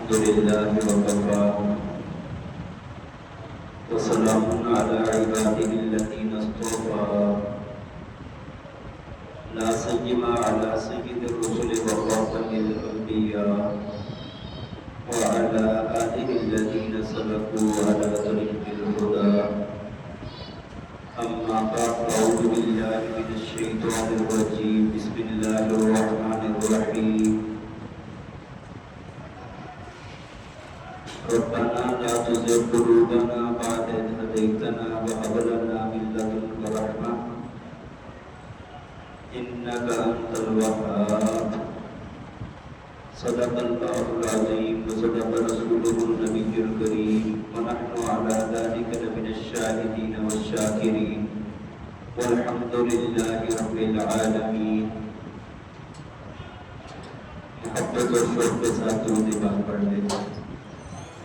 الحمد لله وكفى وسلام على عباده الذين اصطفى لا سيما على سيد الرسل وخاتم الأنبياء وعلى آله الذين سلكوا على طريق الهدى أما بعد أعوذ بالله من الشيطان الرجيم بسم الله الرحمن الرحيم ربنا لا تزغ قلوبنا بعد إذ هديتنا وهب لنا من لدنك رحمة إنك أنت الوهاب صدق الله العظيم وصدق رسوله النبي الكريم ونحن على ذلك لمن الشاهدين والشاكرين والحمد لله رب العالمين. محبت اور شوق کے ساتھ درود پاک پڑھ لیتے ہیں.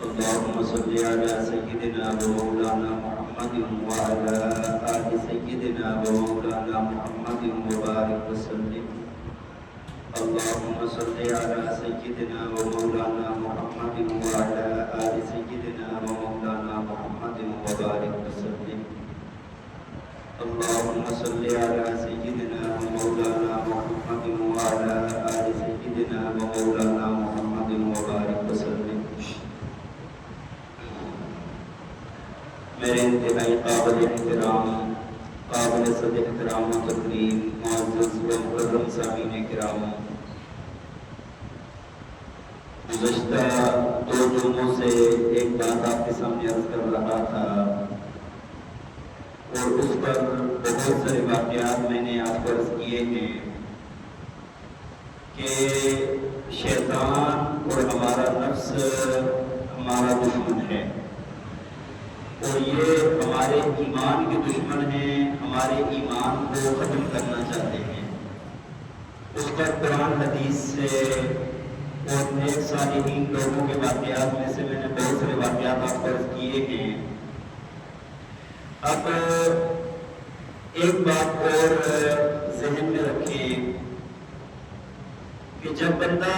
اللهم صل على سيدنا ومولانا محمد وعلى آل سيدنا ومولانا محمد وبارك وسلم. اللهم صل على سيدنا ومولانا محمد وعلى آل سيدنا ومولانا محمد وبارك وسلم. اللهم صل على سيدنا ومولانا محمد وعلى آل سيدنا ومولانا محمد وبارك وسلم. میرے انتہائی قابل احترام، قابل صد احترام و تکریم، معزز و مکرم سامعین کرام، گزشتہ 2 جمعوں سے ایک بات آپ کے سامنے عرض کر رہا تھا اور اس پر بہت سارے واقعات میں نے آپ کو عرض کیے ہیں کہ شیطان اور ہمارا نفس ہمارا دشمن ہے اور یہ ہمارے ایمان کے دشمن ہیں، ہمارے ایمان کو ختم کرنا چاہتے ہیں. اس پر قرآن حدیث سے اور نیک صالحین لوگوں کے واقعات میں سے میں نے بہت سارے واقعات آپ کو عرض کیے ہیں. اب ایک بات اور ذہن میں رکھیں کہ جب بندہ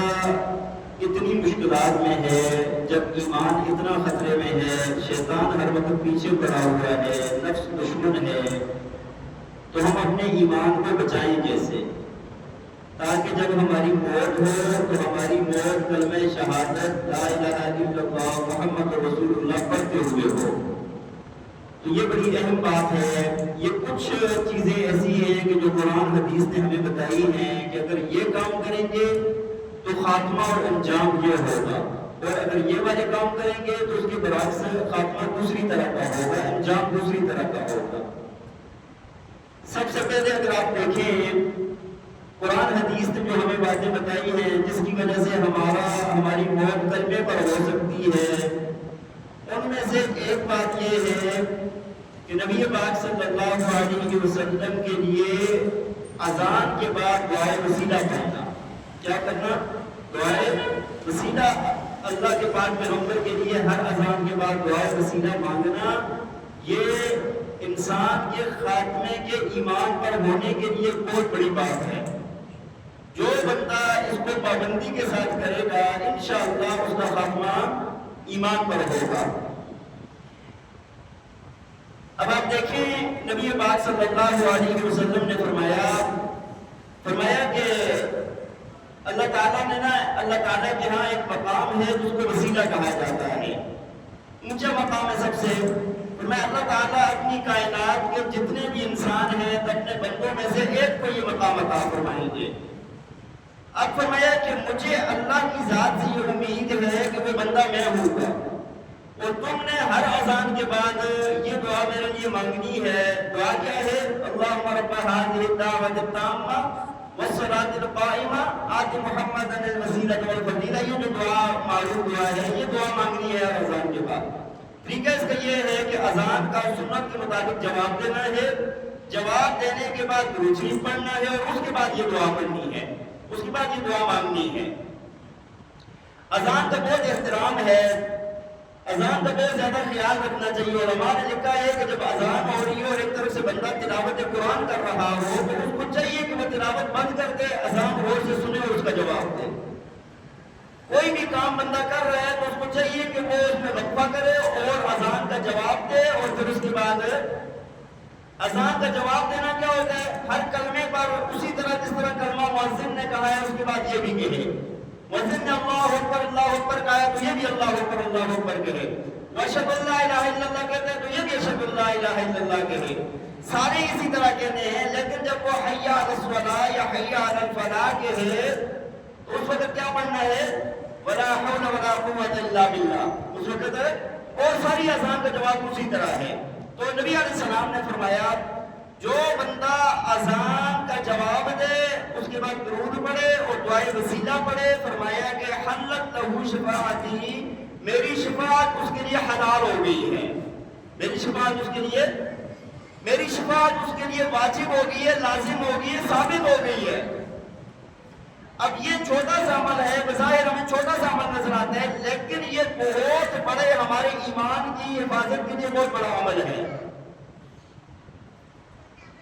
اتنی مشکلات میں ہے، جب ایمان اتنا خطرے میں ہے، شیطان ہر وقت پیچھے پڑا ہوا ہے، نفس دشمن ہے، تو ہم اپنے ایمان کو بچائیں کیسے؟ تاکہ جب ہماری موت ہو تو ہماری موت کلمہ شہادت لا الہ الا اللہ محمد رسول اللہ پڑھتے ہوئے ہو. تو یہ بڑی اہم بات ہے. یہ کچھ چیزیں ایسی ہیں کہ جو قرآن حدیث نے ہمیں بتائی ہیں کہ اگر یہ کام کریں گے تو خاتمہ اور انجام یہ ہوگا، اور اگر یہ والے کام کریں گے تو اس کے برعکس خاتمہ دوسری طرح کا ہوگا، انجام دوسری طرح کا ہوگا. سب سے پہلے اگر آپ دیکھیں قرآن حدیث نے جو ہمیں باتیں بتائی ہیں جس کی وجہ سے ہماری موت کلمے پر ہو سکتی ہے، ان میں سے ایک بات یہ ہے کہ نبی پاک صلی اللہ علیہ وسلم کے لیے اذان کے بعد دعائے وسیلہ پڑھنا. کیا کرنا؟ دعائے وسیلہ. اللہ کے پاک پیغمبر کے لیے ہر اذان کے بعد دعائے وسیلہ مانگنا یہ انسان کے خاتمے کے ایمان پر ہونے کے لیے بہت بڑی بات ہے. جو بندہ اس کو پابندی کے ساتھ کرے گا انشاءاللہ اس کا خاتمہ ایمان پر ہوگا. اب آپ دیکھیں نبی پاک صلی اللہ علیہ وسلم نے فرمایا کہ اللہ تعالیٰ نے اللہ تعالیٰ کے ہاں ایک مقام ہے جس کو وسیلہ کہا جاتا ہے، اونچا مقام ہے سب سے. فرمایا اللہ تعالیٰ اپنی کائنات کے جتنے بھی انسان ہیں اپنے بندوں میں سے ایک کو یہ مقام عطا فرمائیں گے. اب فرمایا کہ مجھے اللہ کی ذات سے یہ امید ہے کہ وہ بندہ میں ہوں گا، اور تم نے ہر اذان کے بعد یہ دعا میرے لیے مانگنی ہے. دعا کیا ہے؟ اللہم رب هذه الدعوة التامة والصلاة القائمة آت محمدا الوسیلۃ والفضیلہ. یہ جو دعا معروف دعا ہے، یہ دعا مانگنی ہے ہر اذان کے بعد. طریقہ اس کا یہ ہے کہ اذان کا سنت کے مطابق جواب دینا ہے، جواب دینے کے بعد درود شریف پڑھنا ہے، اور اس کے بعد یہ دعا پڑھنی ہے، اس کے بعد یہ دعا مانگنی ہے. اذان کا بہت احترام ہے، اذان کا بہت زیادہ خیال رکھنا چاہیے. علماء نے لکھا ہے کہ جب اذان ہو رہی ہو اور ایک طرف سے بندہ تلاوت قرآن کر رہا ہو تو اس کو چاہیے کہ وہ تلاوت بند کر کے اذان غور سے سنے اور اس کا جواب دے. کوئی بھی کام بندہ کر رہا ہے تو اس کو چاہیے کہ وہ اس میں وقفہ کرے اور اذان کا جواب دے، اور پھر اس کے بعد اذان کا جواب دینا کیا ہوتا ہے؟ ہر کلمے پر اسی طرح جس طرح کلمہ مؤذن نے کہا ہے اس کے بعد یہ بھی کہے، مؤذن نے اللہ اکبر کہا ہے تو یہ بھی اللہ اکبر کہے، اشہد ان لا الہ الا اللہ کہتے ہیں تو یہ بھی اشہد ان لا الہ الا اللہ کہے، سارے اسی طرح کہتے ہیں۔ لیکن جب وہ حی علی الصلاۃ یا حی علی الفلاح کہے تو اس وقت کیا پڑھنا ہے؟ ولا حول ولا قوۃ الا باللہ، اس وقت اور ساری اذان کا جواب اسی طرح ہے۔ تو نبی علیہ السلام نے فرمایا جو بندہ اذان کا جواب دے اس کے بعد درود پڑھے اور دعائے وسیلہ پڑھے، فرمایا کہ حلت لہ شفاعتی، میری شفاعت اس کے لیے حلال ہو گئی ہے، میری شفاعت اس کے لیے واجب ہو گئی ہے، لازم ہو گئی ہے، ثابت ہو گئی ہے۔ اب یہ چھوٹا سا عمل ہے، بظاہر ہمیں چھوٹا سا عمل نظر آتا ہے، لیکن یہ بہت بڑے ہمارے ایمان کی حفاظت کے لیے بہت بڑا عمل ہے۔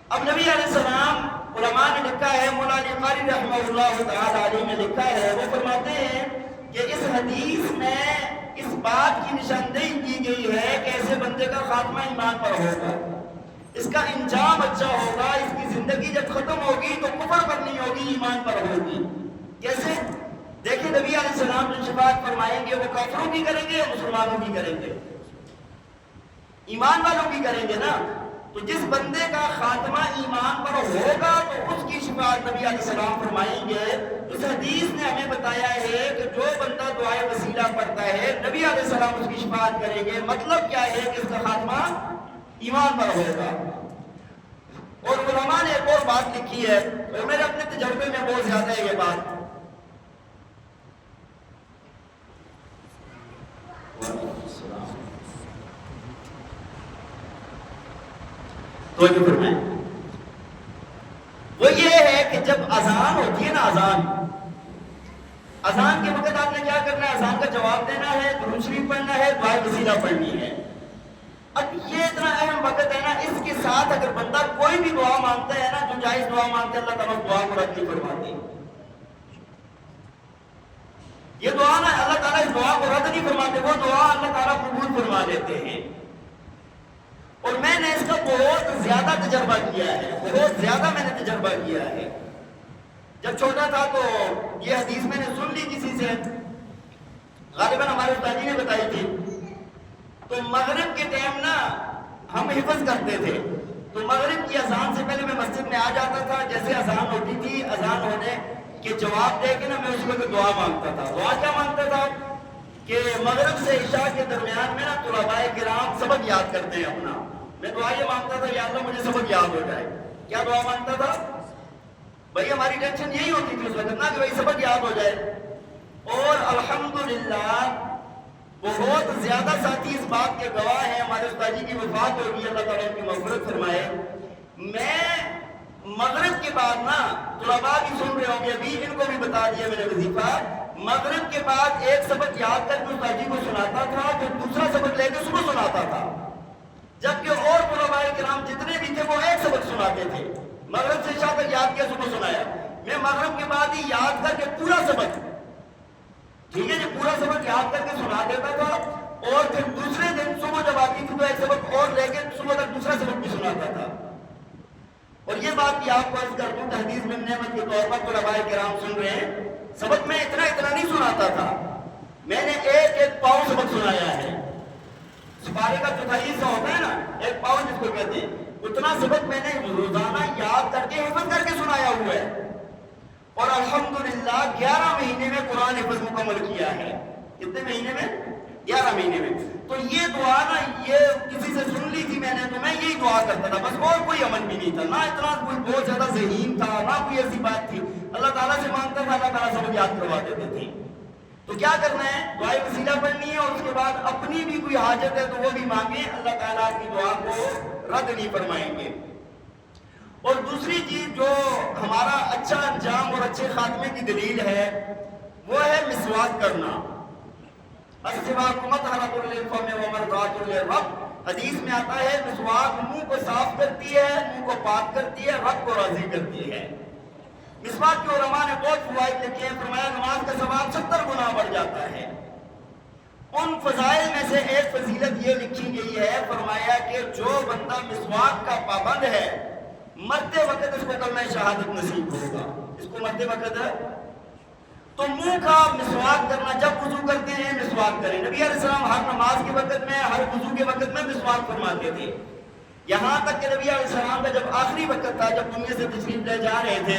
اب نبی علیہ السلام، علماء نے لکھا ہے، مولا علی قاری رحمہ اللہ تعالی علیہ نے لکھا ہے، وہ فرماتے ہیں کہ اس حدیث میں اس بات کی نشاندہی کی گئی ہے کہ ایسے بندے کا خاتمہ ایمان پر ہوگا، اس کا انجام اچھا ہوگا، اس کی زندگی جب ختم ہوگی تو کفر پر نہیں ہوگی، ایمان پر ہوگی۔ کیسے؟ دیکھیں نبی علیہ السلام جو شفاعت فرمائیں گے وہ کافروں کی کریں گے، مسلمانوں کی کریں گے، ایمان والوں کی کریں گے نا۔ تو جس بندے کا خاتمہ ایمان پر ہوگا تو اس کی شفاعت نبی علیہ السلام فرمائیں گے۔ اس حدیث نے ہمیں بتایا ہے کہ جو بندہ دعائے وسیلہ پڑھتا ہے نبی علیہ السلام اس کی شفاعت کریں گے۔ مطلب کیا ہے کہ اس کا خاتمہ ایمان پر ہوگا۔ اور علماء نے ایک اور بات لکھی ہے، اور میرے اپنے تجربے میں بہت زیادہ ہے یہ بات، تو وہ یہ ہے کہ جب اذان ہوتی ہے نا، اذان کے وقت آپ نے کیا کرنا ہے؟ اذان کا جواب دینا ہے، درود شریف پڑھنا ہے، دعائے وسیلہ پڑھنی ہے۔ اب یہ اتنا اہم وقت ہے نا، اس کے ساتھ اگر بندہ کوئی بھی دعا مانگتا ہے نا، جو جائز دعا مانگتا ہے، اللہ تعالیٰ دعا کو رد نہیں فرماتے۔ یہ دعا نا اللہ تعالیٰ اس دعا کو رد نہیں فرماتے، وہ دعا اللہ تعالیٰ قبول فرما لیتے ہیں۔ اور میں نے اس کا بہت زیادہ تجربہ کیا ہے، بہت زیادہ میں نے تجربہ کیا ہے۔ جب چھوٹا تھا تو یہ حدیث میں نے سن لی کسی سے، غالباً ہمارے استاد جی نے بتائی تھی۔ تو مغرب کے ٹائم نا ہم حفظ کرتے تھے، تو مغرب کی اذان سے پہلے میں مسجد میں آ جاتا تھا، جیسے اذان ہوتی تھی، اذان ہونے کے جواب دے کے نا میں اس وقت دعا مانگتا تھا۔ دعا کیا مانگتا تھا کہ مغرب سے عشاء کے درمیان میں نا طلباء کرام سبق یاد کرتے ہیں اپنا، میں دعا یہ مانگتا تھا یا اللہ مجھے سبق یاد ہو جائے۔ کیا دعا مانگتا تھا بھائی؟ ہماری ٹینشن یہی ہوتی تھی اس وقت نا کہ بھائی سبق یاد ہو جائے۔ اور الحمدللہ بہت زیادہ ساتھی اس بات کے گواہ ہیں، ہمارے استاد جی کی وفات ہو گئی، اللہ تعالیٰ ان کی مغفرت فرمائے۔ میں مغرب کے بعد نا، طلباء بھی سن رہے ہوں گے، ابھی ان کو بھی بتا دیا میں نے وظیفہ، مغرب کے بعد ایک سبق یاد کر کے استاد جی کو سناتا تھا، پھر دوسرا سبق لے کے صبح سناتا تھا، جبکہ اور طلباء کرام جتنے بھی تھے وہ ایک سبق سناتے تھے۔ مغرب سے عشاء تک یاد کیا، صبح سنایا۔ میں مغرب کے بعد ہی یاد کر کے پورا سبق، ٹھیک ہے جی، پورا سبق یاد کر کے سنا دیتا تھا، اور پھر دوسرے دن صبح جب آتی تھی تو ایک سبق اور لے کے صبح تک دوسرا سبق بھی سناتا تھا۔ اور یہ بات بھی آپ کو عرض کر دوں، تحدیث میں نعمت کے طور پر طلباء کرام سن رہے ہیں، سبق میں اتنا نہیں سناتا تھا، میں نے ایک پاؤں سبق سنایا ہے۔ سپارے کا چوتھائی حصہ ہوتا ہے نا، ایک پاؤں جس کو کہتے ہیں، اتنا سبق میں نے روزانہ یاد کر کے حفظ کر کے سنایا ہوا ہے۔ اور الحمدللہ 11 مہینے میں قرآن حفظ مکمل کیا ہے۔ کتنے مہینے میں؟ 11 مہینے میں۔ تو یہ دعا نا، یہ کسی سے سن لی تھی میں نے، تو میں یہی دعا کرتا تھا بس، اور کوئی عمل بھی نہیں تھا، نہ اتنا کوئی بہت زیادہ ذہین تھا، نہ کوئی ایسی بات تھی، اللہ تعالیٰ سے مانگتا تھا، اللہ تعالیٰ سب یاد کروا دیتے تھے۔ تو کیا کرنا ہے؟ دعائے وسیلہ پڑھنی ہے، اور اس کے بعد اپنی بھی کوئی حاجت ہے تو وہ بھی مانگیں، اللہ تعالیٰ کی دعا کو رد نہیں فرمائیں گے۔ اور دوسری چیز جو ہمارا اچھا انجام اور اچھے خاتمے کی دلیل ہے وہ ہے مسواک کرنا۔ السواک مطہرۃ للفم ومرضاۃ للرب، حدیث میں آتا ہے مسواک منہ کو صاف کرتی ہے، منہ کو پاک کرتی ہے، رب کو راضی کرتی ہے۔ مسواک کے علماء نے بہت فوائد لکھے ہیں، فرمایا نماز کا ثواب 70 گنا بڑھ جاتا ہے۔ ان فضائل میں سے ایک فضیلت یہ لکھی گئی ہے، فرمایا کہ جو بندہ مسواک کا پابند ہے مرتے وقت اس کو کلمہ شہادت نصیب ہوگا۔ اس کو مرتے وقت تو منہ کا مسواک کرنا، جب وضو کرتے ہیں مسواک کریں۔ نبی علیہ السلام ہر نماز کے وقت میں، ہر وضو کے وقت میں مسواک فرماتے تھے، یہاں تک کہ نبی علیہ السلام کا جب آخری وقت تھا، جب دنیا سے تشریف لے جا رہے تھے،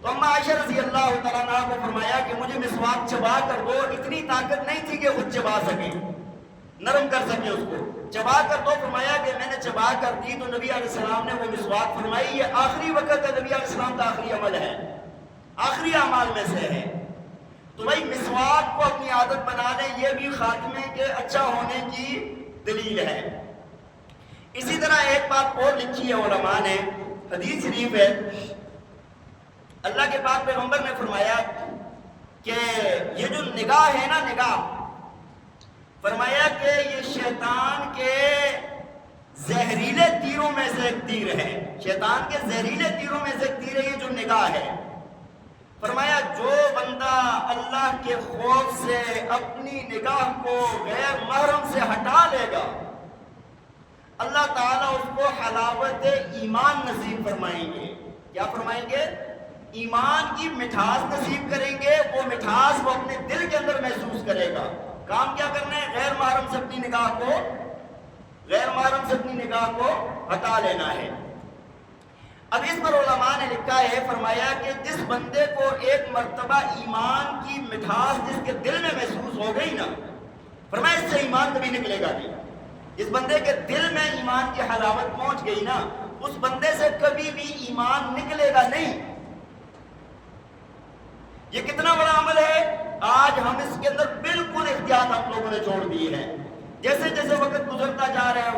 تو اما عائشہ رضی اللہ تعالیٰ عنہ کو فرمایا کہ مجھے مسواک چبا کر دو۔ اتنی طاقت نہیں تھی کہ خود چبا سکیں، نرم کر سکیں اس کو، چبا کر دو۔ فرمایا کہ میں نے چبا کر دی تو نبی علیہ السلام نے وہ مسواک فرمائی۔ یہ آخری وقت ہے، نبی علیہ السلام کا آخری عمل ہے، آخری اعمال میں سے ہے۔ تو بھائی مسواک کو اپنی عادت بنا لیں، یہ بھی خاتمے کے اچھا ہونے کی دلیل ہے۔ اسی طرح ایک بات اور لکھی ہے علماء نے، حدیث شریف ہے، اللہ کے پاک پیغمبر نے فرمایا کہ یہ جو نگاہ ہے نا، نگاہ، فرمایا کہ یہ شیطان کے زہریلے تیروں میں سے ایک تیر ہے، شیطان کے زہریلے تیروں میں سے ایک تیر ہے یہ جو نگاہ ہے۔ فرمایا جو بندہ اللہ کے خوف سے اپنی نگاہ کو غیر محرم سے ہٹا لے گا، اللہ تعالیٰ اس کو حلاوت ایمان نصیب فرمائیں گے۔ کیا فرمائیں گے؟ ایمان کی مٹھاس نصیب کریں گے۔ وہ مٹھاس وہ اپنے دل کے اندر محسوس کرے گا۔ کام کیا کرنا ہے؟ غیر محرم سے اپنی نگاہ کو ہٹا لینا ہے۔ اب اس پر علماء نے لکھا ہے، فرمایا کہ جس بندے کو ایک مرتبہ ایمان کی مٹھاس جس کے دل میں محسوس ہو گئی نا، فرمایا اس سے ایمان کبھی نکلے گا نہیں۔ جس بندے کے دل میں ایمان کی حلاوت پہنچ گئی نا، اس بندے سے کبھی بھی ایمان نکلے گا نہیں۔ یہ کتنا بڑا عمل ہے، آج ہم اس کے اندر بالکل احتیاط ہم لوگوں نے چھوڑ دی ہے۔ جیسے جیسے وقت گزرتا جا رہا ہے،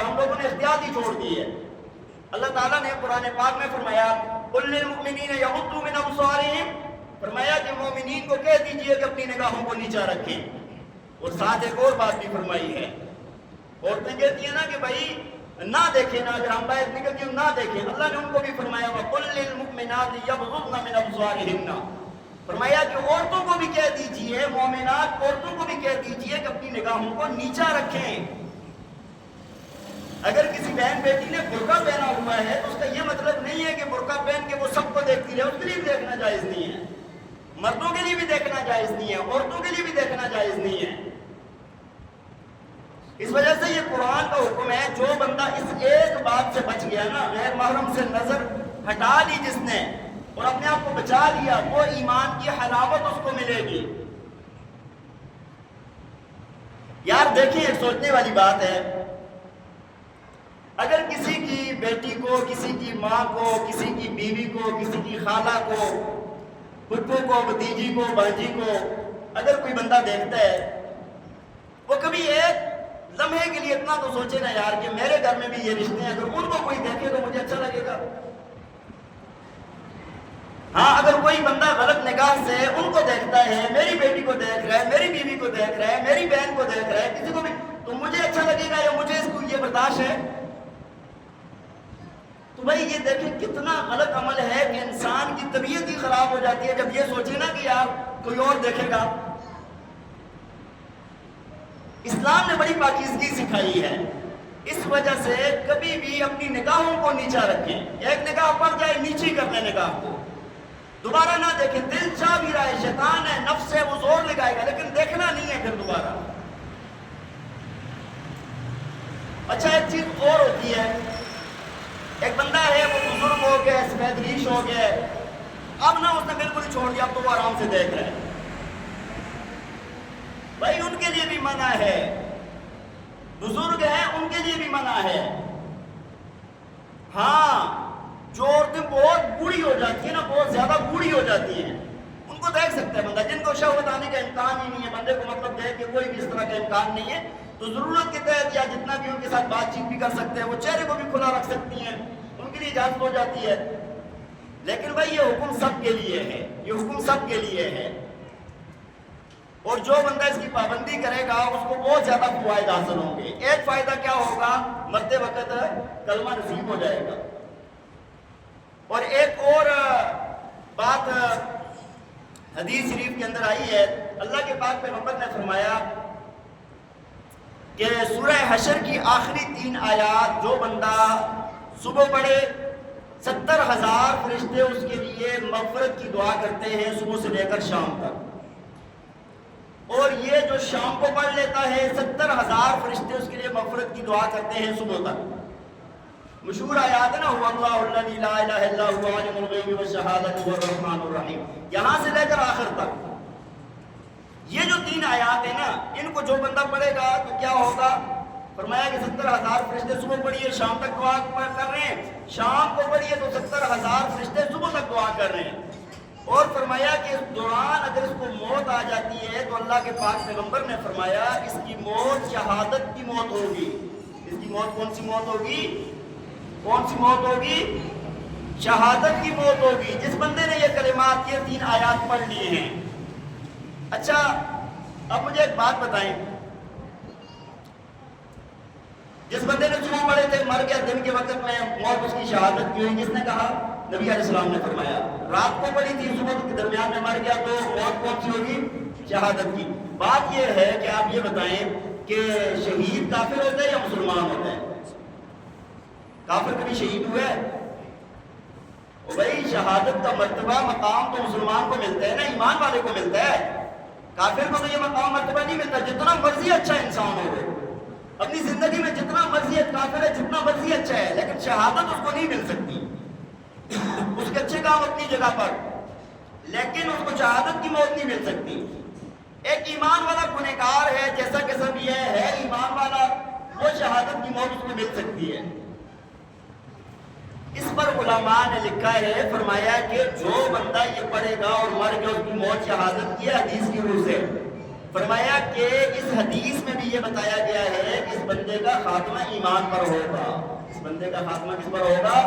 ہم لوگوں نے احتیاط ہی چھوڑ دی ہے۔ اللہ تعالیٰ نے قرآن پاک میں فرمایا قُلْ لِلْمُؤْمِنِينَ يَغُضُّوا مِنْ أَبْصَارِهِمْ، فرمایا کہ مومنین کو کہہ دیجئے کہ اپنی نگاہوں کو نیچا رکھیں۔ اور ساتھ ایک اور بات بھی فرمائی ہے، عورتیں کہتی ہیں نا کہ بھائی نہ دیکھیں نا، اگر ہم باہر نکل کے نہ دیکھیں، اللہ نے ان کو بھی فرمایا وَقُلْ لِلْمُؤْمِنَاتِ يَغْضُضْنَ مِنْ أَبْصَارِهِنَّ، فرمایا کہ عورتوں کو بھی کہہ دیجئے، مومنات عورتوں کو بھی کہہ دیجئے کہ اپنی نگاہوں کو نیچا رکھیں۔ اگر کسی بہن بیٹی نے برقع پہنا ہوا ہے تو اس کا یہ مطلب نہیں ہے کہ برقع پہن کے وہ سب کو دیکھتی رہے، اس کے لیے بھی دیکھنا جائز نہیں ہے، مردوں کے لیے بھی دیکھنا جائز نہیں ہے، عورتوں کے لیے بھی دیکھنا جائز نہیں ہے۔ اس وجہ سے یہ قرآن کا حکم ہے، جو بندہ اس ایک بات سے بچ گیا نا، غیر محرم سے نظر ہٹا لی جس نے اور اپنے آپ کو بچا لیا، وہ ایمان کی حلاوت اس کو ملے گی۔ یار دیکھیں، ایک سوچنے والی بات ہے، اگر کسی کی بیٹی کو، کسی کی ماں کو، کسی کی بیوی کو، کسی کی خالہ کو، پھپھو کو، بھتیجی کو، بانجی کو اگر کوئی بندہ دیکھتا ہے، وہ کبھی ایک لمحے کے لیے اتنا تو سوچے نا یار کہ میرے گھر میں بھی یہ رشتے ہیں، اگر ان کو کوئی دیکھے تو مجھے اچھا لگے گا۔ ہاں اگر کوئی بندہ غلط نگاہ سے ان کو دیکھتا ہے، میری بیٹی کو دیکھ رہا ہے، میری بیوی کو دیکھ رہا ہے، میری بہن کو دیکھ رہا ہے، کسی کو بھی، تو مجھے اچھا لگے گا یا مجھے اس کو یہ برداشت ہے؟ تو بھائی یہ دیکھیں کتنا غلط عمل ہے کہ انسان کی طبیعت ہی خراب ہو جاتی ہے جب یہ سوچے نا کہ یار کوئی اور دیکھے گا۔ اسلام نے بڑی پاکیزگی سکھائی ہے، اس وجہ سے کبھی بھی اپنی نگاہوں کو نیچا رکھیں۔ ایک نگاہ پڑ جائے نیچی کر لیں نگاہ کو، دوبارہ نہ دیکھیں۔ دل چاہ بھی رہا ہے، شیطان ہے، نفس ہے، وہ زور لگائے گا، لیکن دیکھنا نہیں ہے پھر دوبارہ۔ اچھا ایک چیز اور ہوتی ہے، ایک بندہ ہے وہ بزرگ ہو گیا، سفید ریش ہو گیا، اب نہ اس نے بالکل ہی چھوڑ دیا، اب تو وہ آرام سے دیکھ رہے ہیں۔ بھائی ان کے لیے بھی منع ہے، بزرگ ہیں ان کے لیے بھی منع ہے۔ ہاں جو عورتیں بہت بوڑھی ہو جاتی ہیں نا، بہت زیادہ بوڑھی ہو جاتی ہیں، ان کو دیکھ سکتا ہے بندہ، جن کو شہوت آنے کا امکان ہی نہیں ہے، بندے کو مطلب دیکھ کے کوئی بھی اس طرح کا امکان نہیں ہے، تو ضرورت کے تحت یا جتنا بھی ان کے ساتھ بات چیت بھی کر سکتے ہیں، وہ چہرے کو بھی کھلا رکھ سکتی ہیں، ان کے لیے اجازت ہو جاتی ہے۔ لیکن بھائی یہ حکم سب کے لیے ہے، یہ حکم سب کے لیے ہے، اور جو بندہ اس کی پابندی کرے گا اس کو بہت زیادہ فوائد حاصل ہوں گے۔ ایک فائدہ کیا ہوگا؟ مرتے وقت کلمہ نصیب ہو جائے گا۔ اور ایک اور بات حدیث شریف کے اندر آئی ہے، اللہ کے پاک پیغمبر نے فرمایا کہ سورہ حشر کی آخری 3 آیات جو بندہ صبح پڑھے 70,000 فرشتے اس کے لیے مغفرت کی دعا کرتے ہیں صبح سے لے کر شام تک، اور یہ جو شام کو پڑھ لیتا ہے 70,000 فرشتے اس کے لیے مغفرت کی دعا کرتے ہیں صبح تک۔ مشہور آیات ہے نا، هو اللہ الذی لا الہ الا هو عالم الغیب والشہادۃ هو الرحمن الرحیم، یہاں سے لے کر آخر تک یہ جو 3 آیات ہیں نا، ان کو جو بندہ پڑھے گا تو کیا ہوگا؟ فرمایا کہ 70,000 فرشتے صبح پڑھیے شام تک دعا کر رہے ہیں، شام کو پڑھیے تو 70,000 فرشتے صبح تک دعا کر رہے ہیں، اور فرمایا کہ اس دوران اگر اس کو موت آ جاتی ہے تو اللہ کے پاک پیغمبر نے فرمایا اس کی موت شہادت کی موت ہوگی۔ اس کی موت کون سی موت ہوگی؟ کون سی موت ہوگی؟ شہادت کی موت ہوگی، جس بندے نے یہ کلمات، یہ 3 آیات پڑھ لیے ہیں۔ اچھا اب مجھے ایک بات بتائیں، جس بندے نے صبح پڑھے تھے مر گیا، دن کے وقت میں موت اس کی شہادت کی ہوئی، کس نے کہا؟ نبی علیہ السلام نے فرمایا۔ رات کو پڑھی تھی صبح کے درمیان میں مر گیا تو موت کون سی ہوگی؟ شہادت کی۔ بات یہ ہے کہ آپ یہ بتائیں کہ شہید کافر ہوتا ہے یا مسلمان ہوتا ہے؟ کافر کبھی شہید ہوا ہے؟ بھائی شہادت کا مرتبہ مقام تو مسلمان کو ملتا ہے نا، ایمان والے کو ملتا ہے، کافر کو تو یہ مقام مرتبہ نہیں ملتا۔ جتنا مرضی اچھا انسان ہو، اپنی زندگی میں جتنا مرضی کافر ہے، جتنا مرضی اچھا ہے، لیکن شہادت اس کو نہیں مل سکتی۔ اس کے اچھے کام اپنی جگہ پر، لیکن اس کو شہادت کی موت نہیں مل سکتی۔ ایک ایمان والا گنہگار ہے، جیسا کہ سب یہ ہے ایمان والا، وہ شہادت کی موت اس کو مل سکتی ہے۔ اس پر علماء نے لکھا ہے، فرمایا کہ جو بندہ یہ پڑھے گا اور مر گیا اس کی موت شہادت کی ہے حدیث کی روح سے۔ فرمایا کہ اس حدیث میں بھی یہ بتایا گیا ہے کہ اس بندے کا خاتمہ ایمان پر ہوگا۔ اس بندے کا خاتمہ کس پر ہوگا؟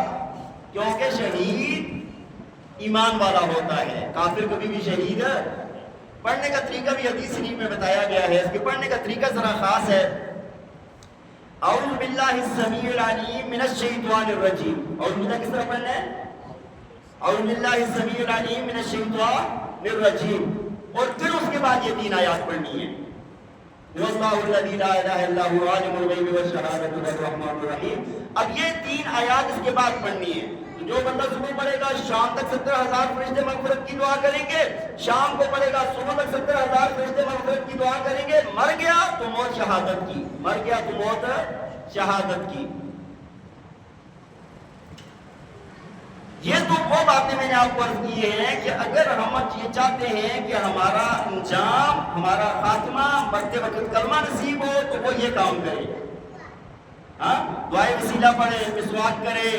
کیونکہ شہید ایمان والا ہوتا ہے، کافر کبھی بھی شہید ہے۔ پڑھنے کا طریقہ بھی حدیث شریف میں بتایا گیا ہے، اس کے پڑھنے کا طریقہ ذرا خاص ہے۔ اعوذ باللہ السمیع العلیم من الشیطان الرجیم، اعوذ باللہ کس طرح پڑھنا ہے؟ اعوذ باللہ السمیع العلیم من الشیطان الرجیم، اور پھر اس کے بعد یہ 3 آیات پڑھنی ہے۔ واللہ الذی لا الہ الا هو عالم الغیب والشہادۃ هو الرحمن الرحیم۔ اب یہ 3 آیات اس کے بعد پڑھنی ہے۔ جو بندہ صبح پڑھے گا شام تک 70,000 فرشتے مغفرت کی دعا کریں گے، شام کو پڑھے گا صبح تک 70,000 فرشتے مغفرت کی دعا کریں گے۔ مر گیا تو موت شہادت کی، مر گیا تو موت شہادت کی۔ یہ تو وہ باتیں میں نے آپ کو عرض کی ہیں کہ اگر ہم یہ چاہتے ہیں کہ ہمارا انجام، ہمارا خاتمہ مرتے وقت کلمہ نصیب ہو تو وہ یہ کام کرے، ہاں دعائے وسیلہ پڑھے، مسواک کرے،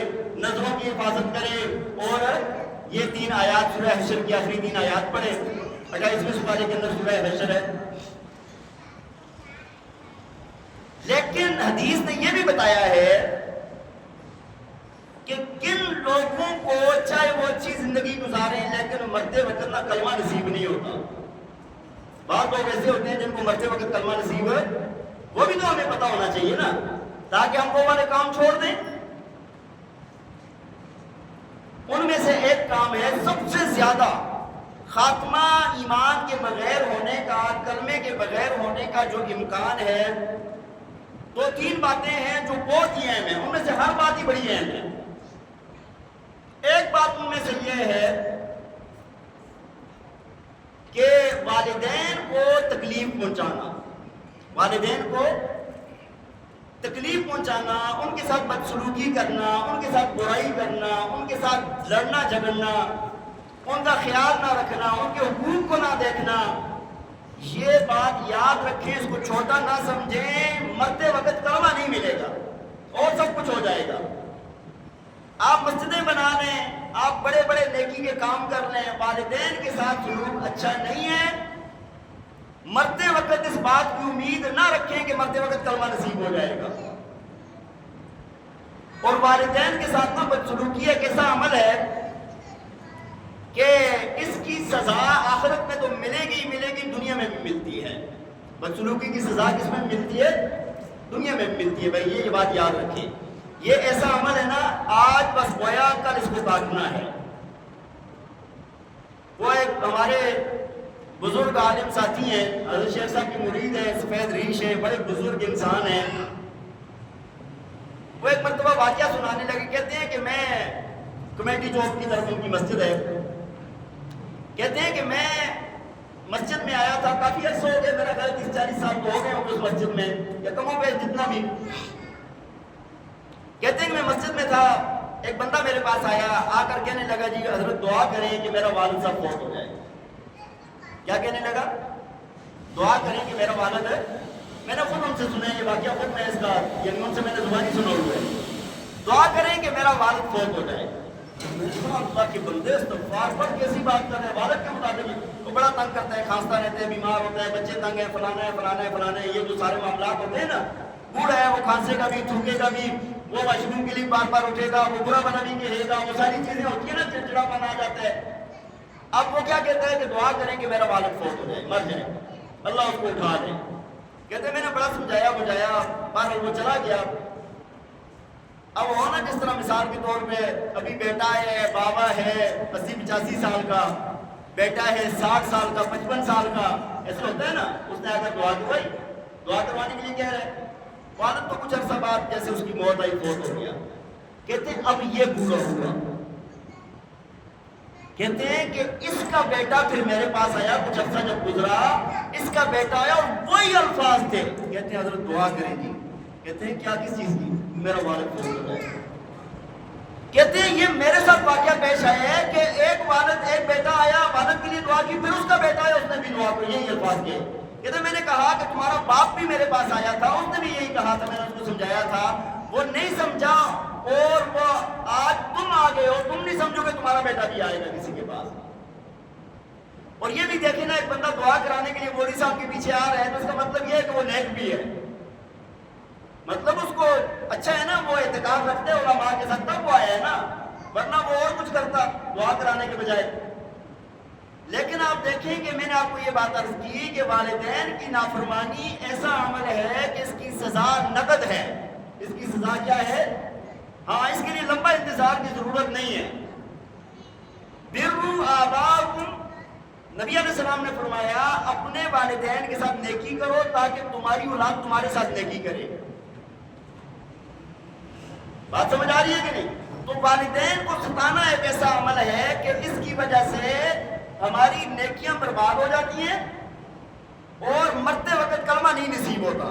نظروں کی حفاظت کرے، اور یہ 3 آیات سورہ حشر کی آخری 3 آیات پڑھے۔ 28ویں سپارے کے اندر سورہ حشر ہے۔ لیکن حدیث نے یہ بھی بتایا ہے کہ کن لوگوں کو چاہے وہ اچھی زندگی گزاریں لیکن مرتے وقت نہ کلمہ نصیب نہیں ہوتا۔ بعض لوگ ایسے ہوتے ہیں جن کو مرتے وقت کلمہ نصیب ہے، وہ بھی تو ہمیں پتا ہونا چاہیے نا، تاکہ ہم وہ والے کام چھوڑ دیں۔ ان میں سے ایک کام ہے سب سے زیادہ خاتمہ ایمان کے بغیر ہونے کا، کلمے کے بغیر ہونے کا جو امکان ہے، 2-3 باتیں ہیں جو بہت ہی اہم ہیں، ان میں سے ہر بات ہی بڑی اہم ہے۔ ایک بات ان میں سے یہ ہے کہ والدین کو تکلیف پہنچانا، والدین کو تکلیف پہنچانا، ان کے ساتھ بدسلوکی کرنا، ان کے ساتھ برائی کرنا، ان کے ساتھ لڑنا جھگڑنا، ان کا خیال نہ رکھنا، ان کے حقوق کو نہ دیکھنا، یہ بات یاد رکھیں، اس کو چھوٹا نہ سمجھیں۔ مرتے وقت کلمہ نہیں ملے گا اور سب کچھ ہو جائے گا۔ آپ مسجدیں بنا لیں، آپ بڑے بڑے نیکی کے کام کر لیں، والدین کے ساتھ سلوک اچھا نہیں ہے، مرتے وقت اس بات کی امید نہ رکھیں کہ مرتے وقت کلمہ نصیب ہو جائے گا۔ اور والدین کے ساتھ نہ بدسلوکی ایک ایسا عمل ہے کہ اس کی سزا آخرت میں تو ملے گی ملے گی، دنیا میں بھی ملتی ہے۔ بدسلوکی کی سزا کس میں ملتی ہے؟ دنیا میں بھی ملتی ہے۔ بھائی یہ بات یاد رکھیں، یہ ایسا عمل ہے نا، آج بس گویا کل اس کو کاٹنا ہے۔ وہ ایک ہمارے بزرگ عالم ساتھی ہیں، حضرت شیخ صاحب کی مرید ہے، سفید ریش ہے، بڑے بزرگ انسان ہیں. وہ ایک مرتبہ واقعہ سنانے لگے. کہتے ہیں کہ میں کمیٹی چوک کی طرف ان کی مسجد ہے، کہتے ہیں کہ میں مسجد میں آیا تھا، کافی عرصہ ہو گیا، میرا خیال 30-40 سال تو ہو گئے ہوں گے اس مسجد میں، یا کم ہو گئے جتنا بھی. کہتے ہیں کہ میں مسجد میں تھا، ایک بندہ میرے پاس آیا، آ کر کہنے لگا جی حضرت دعا کریں کہ میرا والد صاحب فوت ہو جائے. کیا کہنے لگا؟ دعا کریں کہ میرا والد ہے. میں نے خود ان سے سنا ہے یہ واقعہ، خود میں اس کا یعنی ان سے میں نے زبانی سنا ہوا ہے. دعا کریں کہ میرا والد فوت ہو جائے. اللہ کے بندے استغفار پر کیسی بات کر رہے ہیں؟ والد کے مطابق وہ بڑا تنگ کرتا ہے، کھانستا رہتا ہے، بیمار ہوتا ہے، بچے تنگ ہیں، فلانا ہے فلانا ہے فلانا ہے، یہ جو سارے معاملات ہوتے ہیں نا، بوڑھا ہے وہ کھانسے کا بھی، تھوکے کا بھی، وہ واش روم کے لیے بار بار اٹھے گا، وہ برا بنا بھی کہے گا، وہ ساری چیزیں ہوتی ہیں نا، چڑچڑا پن آ جاتا ہے. اب وہ کیا کہتا ہے کہ دعا کریں کہ میرا والد فوت ہو جائے، مر جائے، اللہ اس کو اٹھا دے. کہتے ہیں میں نے بڑا سمجھایا بجھایا، بہرحال وہ چلا گیا. اب ہونا جس طرح مثال کے طور پہ ابھی بیٹا ہے، بابا ہے 80-85 سال کا، بیٹا ہے 60 سال کا، 55 سال کا، ایسا ہوتا ہے نا. اس نے اگر دعا کروائی، دعا کروانے کے لیے کہہ رہے ہیں، والد تو کچھ عرصہ بعد جیسے اس کی موت آئی فوت ہو گیا. کہتے ہیں اب یہ بوڑھا ہوا. کہتے ہیں کہ اس کا بیٹا پھر میرے پاس آیا، کچھ عرصہ جب گزرا، اس کا بیٹا آیا اور وہی الفاظ تھے. کہتے ہیں حضرت دعا کریں جی. کہتے ہیں کیا کس چیز کی؟ میرا والد فوت ہو جائے. کہتے ہیں یہ میرے ساتھ واقعہ پیش آیا ہے کہ ایک بیٹا آیا، والد کے لیے دعا کی، پھر اس کا بیٹا آیا، اس نے بھی دعا کی، یہی الفاظ کہے. کہتے ہیں میں نے کہا کہ تمہارا باپ بھی میرے پاس آیا تھا، اس نے بھی یہی کہا تھا، میں نے اس کو سمجھایا تھا، وہ نہیں سمجھا، اور وہ آج تم آ گئے ہو، تم نہیں سمجھو کہ تمہارا بیٹا بھی آئے گا کسی کے پاس. اور یہ بھی دیکھیں نا، ایک بندہ دعا کرانے کے لیے مولوی صاحب کے پیچھے آ رہا ہے تو اس کا مطلب یہ ہے کہ وہ نیک بھی ہے، مطلب اس کو اچھا ہے نا، وہ اعتقاد رکھتے علماء کے ساتھ، تب وہ آیا ہے نا، ورنہ وہ اور کچھ کرتا دعا کرانے کے بجائے. لیکن آپ دیکھیں کہ میں نے آپ کو یہ بات عرض کی کہ والدین کی نافرمانی ایسا عمل ہے کہ اس کی سزا نقد ہے. اس کی سزا کیا ہے؟ ہاں، اس کے لیے لمبا انتظار کی ضرورت نہیں ہے. بروا آباءکم، نبی علیہ السلام نے فرمایا اپنے والدین کے ساتھ نیکی کرو تاکہ تمہاری اولاد تمہارے ساتھ نیکی کرے. بات سمجھ آ رہی ہے کہ نہیں؟ تو والدین کو ستانا ایک ایسا عمل ہے کہ اس کی وجہ سے ہماری نیکیاں برباد ہو جاتی ہیں اور مرتے وقت کلمہ نہیں نصیب ہوتا.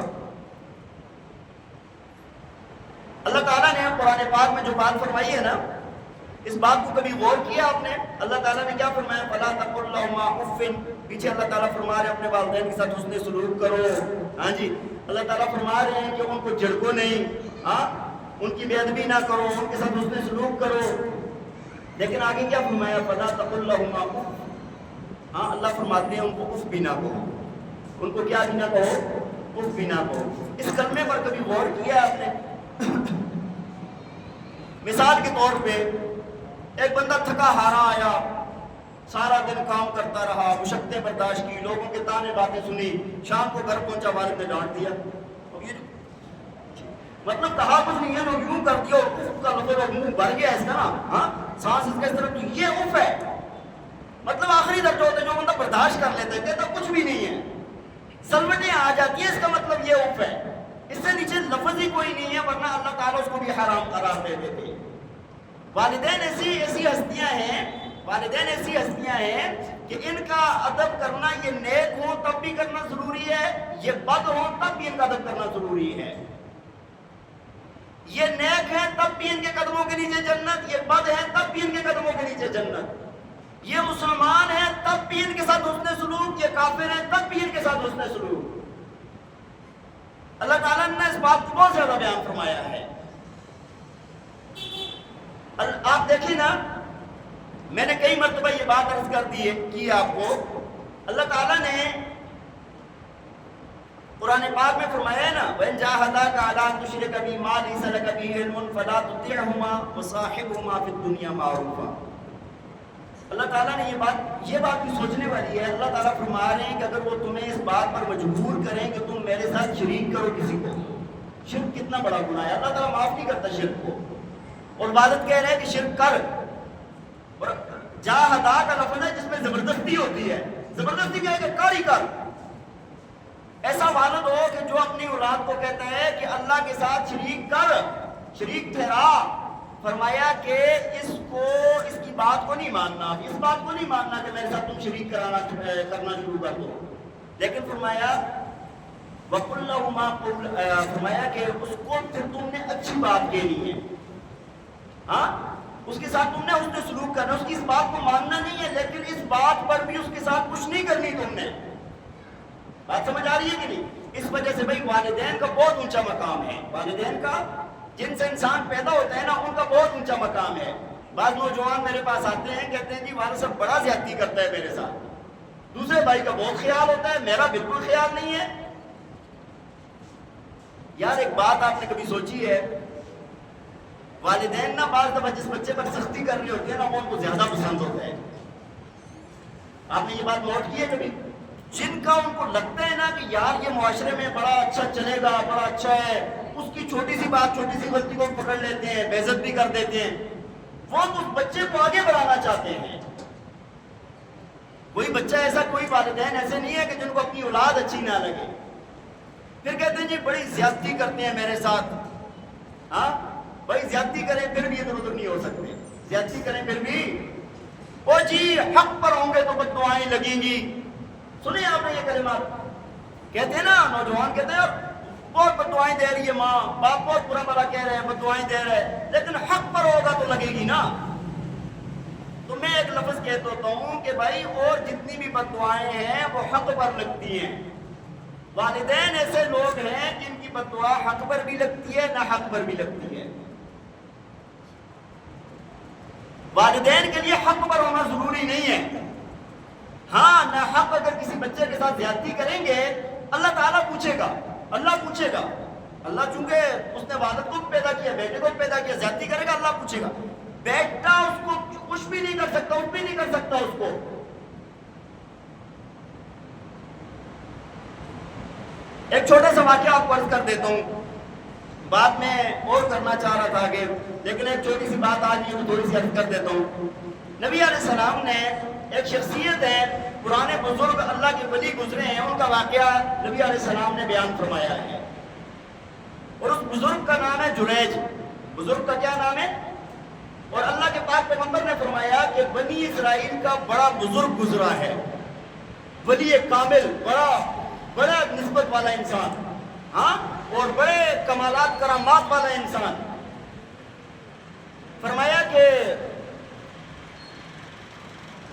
اللہ تعالیٰ نے قرآن پاک میں جو بات فرمائی ہے نا، اس بات کو کبھی غور کیا آپ نے؟ اللہ تعالیٰ نے کیا فرمایا؟ فَلَا تَقُلْ لَهُمَا أُفٍّ. پیچھے اللہ تعالیٰ فرما رہے ہیں اپنے والدین کے ساتھ حسن سلوک کرو. ہاں جی، اللہ تعالیٰ فرما رہے ہیں کہ ان کو جھڑکو نہیں، ہاں، ان کی بے ادبی نہ کرو، ان کے ساتھ حسن سلوک کرو. لیکن آگے کیا فرمایا؟ فَلَا تَقُلْ لَهُمَا أُفٍّ. ہاں، اللہ فرماتے ہیں ان کو اف بھی نہ کہو. ان کو کیا بھی نہ کہو؟ اف بھی نہ کہو. اس کلمے پر کبھی غور کیا آپ نے؟ مثال کے طور پہ ایک بندہ تھکا ہارا آیا، سارا دن کام کرتا رہا، مشقتیں برداشت کی، لوگوں کے تانے باتیں سنی، شام کو گھر پہنچا، والد نے ڈانٹ دیا. مطلب کہا کچھ نہیں ہے، لوگ یوں کر دیا اور اف کا لفظ منہ بھر گیا اس کا نا، ہاں، سانس اس کا اس طرح. تو یہ اف ہے، مطلب آخری درجہ ہوتا ہے جو بندہ برداشت کر لیتا ہے، کہتا کچھ بھی نہیں ہے، سلوٹیں آ جاتی ہیں، اس کا مطلب یہ اف ہے. اس سے نیچے لفظ ہی کوئی نہیں ہے، ورنہ اللہ تعالیٰ اس کو بھی حرام قرار دے دیتے ہیں. والدین ایسی ہستیاں ہیں، والدین ایسی ہستیاں ہیں کہ ان کا ادب کرنا، یہ نیک ہو تب بھی کرنا ضروری ہے، یہ بد ہو تب بھی ان کا ادب کرنا ضروری ہے. یہ نیک ہے تب بھی ان کے قدموں کے نیچے جنت، یہ بد ہے تب بھی ان کے قدموں کے نیچے جنت. یہ مسلمان ہے تب بھی ان کے ساتھ حسن سلوک، یہ کافر ہے تب بھی ان کے ساتھ حسن سلوک. اللہ تعالیٰ نے اس بات کو بہت زیادہ بیان فرمایا ہے. آپ دیکھیں نا، میں نے کئی مرتبہ یہ بات عرض کر دی ہے کہ آپ کو اللہ تعالیٰ نے قرآن پاک میں فرمایا ہے نا، وَإِن جَاهَدَاكَ عَلَىٰ أَن تُشْرِكَ بِي مَا لَيْسَ لَكَ بِهِ عِلْمٌ فَلَا تُطِعْهُمَا وَصَاحِبْهُمَا فِي الدُّنْيَا مَعْرُوفًا. اللہ تعالیٰ نے یہ بات بھی سوچنے والی ہے. اللہ تعالیٰ فرما رہے ہیں کہ اگر وہ تمہیں اس بات پر مجبور کریں کہ تم میرے ساتھ شریک کرو کسی کو، شرک کتنا بڑا گناہ ہے، اللہ تعالیٰ معاف نہیں کرتا شرک کو. اور والد کہہ رہے ہیں کہ شرک کر. اور جاہدا کا لفظ ہے جس میں زبردستی ہوتی ہے، زبردستی کہے کہ کاری کر. ایسا والد ہو کہ جو اپنی اولاد کو کہتا ہے کہ اللہ کے ساتھ شریک کر، شریک ٹھہرا. فرمایا کہ اس کی بات کو نہیں ماننا، اس بات کو نہیں ماننا کہ میرے ساتھ تم شریک کرنا شروع کر دو. لیکن فرمایا وَقُلْ لَهُمَا فرمایا کہ اس کو پھر تم نے اچھی بات کہنی ہے. ہاں اس کے ساتھ تم نے اس نے سلوک کرنا، اس کی اس بات کو ماننا نہیں ہے، لیکن اس بات پر بھی اس کے ساتھ کچھ نہیں کرنی تم نے. بات سمجھ آ رہی ہے کہ نہیں؟ اس وجہ سے بھائی والدین کا بہت اونچا مقام ہے. والدین کا، جن سے انسان پیدا ہوتا ہے نا، ان کا بہت اونچا مقام ہے. بعض نوجوان میرے پاس آتے ہیں، کہتے ہیں جی والد صاحب بڑا زیادتی کرتا ہے میرے ساتھ. دوسرے بھائی کا بہت خیال ہوتا ہے، میرا بالکل خیال نہیں ہے. یار ایک بات آپ نے کبھی سوچی ہے؟ والدین نا بعض دفعہ جس بچے پر سختی کر رہی ہوتی ہے نا، وہ ان کو زیادہ پسند ہوتا ہے. آپ نے یہ بات نوٹ کی ہے کبھی؟ جن کا ان کو لگتا ہے نا کہ یار یہ معاشرے میں بڑا اچھا چلے گا، بڑا اچھا ہے، اس کی چھوٹی سی بات، چھوٹی سی غلطی کو پکڑ لیتے ہیں، بے عزت بھی کر دیتے ہیں. وہ تو اس بچے کو آگے بڑھانا چاہتے ہیں. کوئی بچہ ایسا، کوئی والدین ایسے نہیں ہے کہ جن کو اپنی اولاد اچھی نہ لگے. پھر کہتے ہیں جی بڑی زیادتی کرتے ہیں میرے ساتھ. ہاں بھائی زیادتی کریں پھر بھی ادھر ادھر نہیں ہو سکتے. زیادتی کریں پھر بھی او جی حق پر ہوں گے تو بد دعائیں لگیں گی. سنیں آپ نے یہ کلمات؟ کہتے ہیں نا نوجوان، کہتے ہیں بہت بد دعائیں دے رہی ہے ماں، باپ بہت برا بھلا کہہ رہے ہیں، بد دعائیں دے رہے ہیں، لیکن حق پر ہوگا تو لگے گی نا. تو میں ایک لفظ کہہ دیتا ہوں کہ بھائی اور جتنی بھی بد دعائیں ہیں وہ حق پر لگتی ہیں. والدین ایسے لوگ ہیں جن کی بد دعا حق پر بھی لگتی ہے، نہ حق پر بھی لگتی ہے. والدین کے لیے حق پر ہونا ضروری نہیں ہے. ہاں نہ حق اگر کسی بچے کے ساتھ زیادتی کریں گے، اللہ تعالیٰ پوچھے گا. اللہ پوچھے گا. اللہ چونکہ اس نے والد کو پیدا کیا، بیٹے کو پیدا کیا، زیادتی کرے گا اللہ پوچھے گا. بیٹا اس کو کچھ بھی نہیں کر سکتا، اٹھ بھی نہیں کر سکتا اس کو. ایک چھوٹا سا واقعہ آپ کو عرض کر دیتا ہوں. بات میں اور کرنا چاہ رہا تھا آگے، لیکن ایک چھوٹی سی بات آج یہ تھوڑی سی عرض کر دیتا ہوں. نبی علیہ السلام نے ایک شخصیت ہے، پرانے بزرگ اللہ کے ولی گزرے ہیں، ان کا واقعہ نبی علیہ السلام نے بیان فرمایا ہے. اور اس بزرگ کا نام ہے جریج. بزرگ کا کیا نام ہے؟ اور اللہ کے پاک پیغمبر نے فرمایا کہ بنی اسرائیل کا بڑا بزرگ گزرا ہے، ولی کامل، بڑا نسبت والا انسان، ہاں، اور بڑے کمالات کرامات والا انسان. فرمایا کہ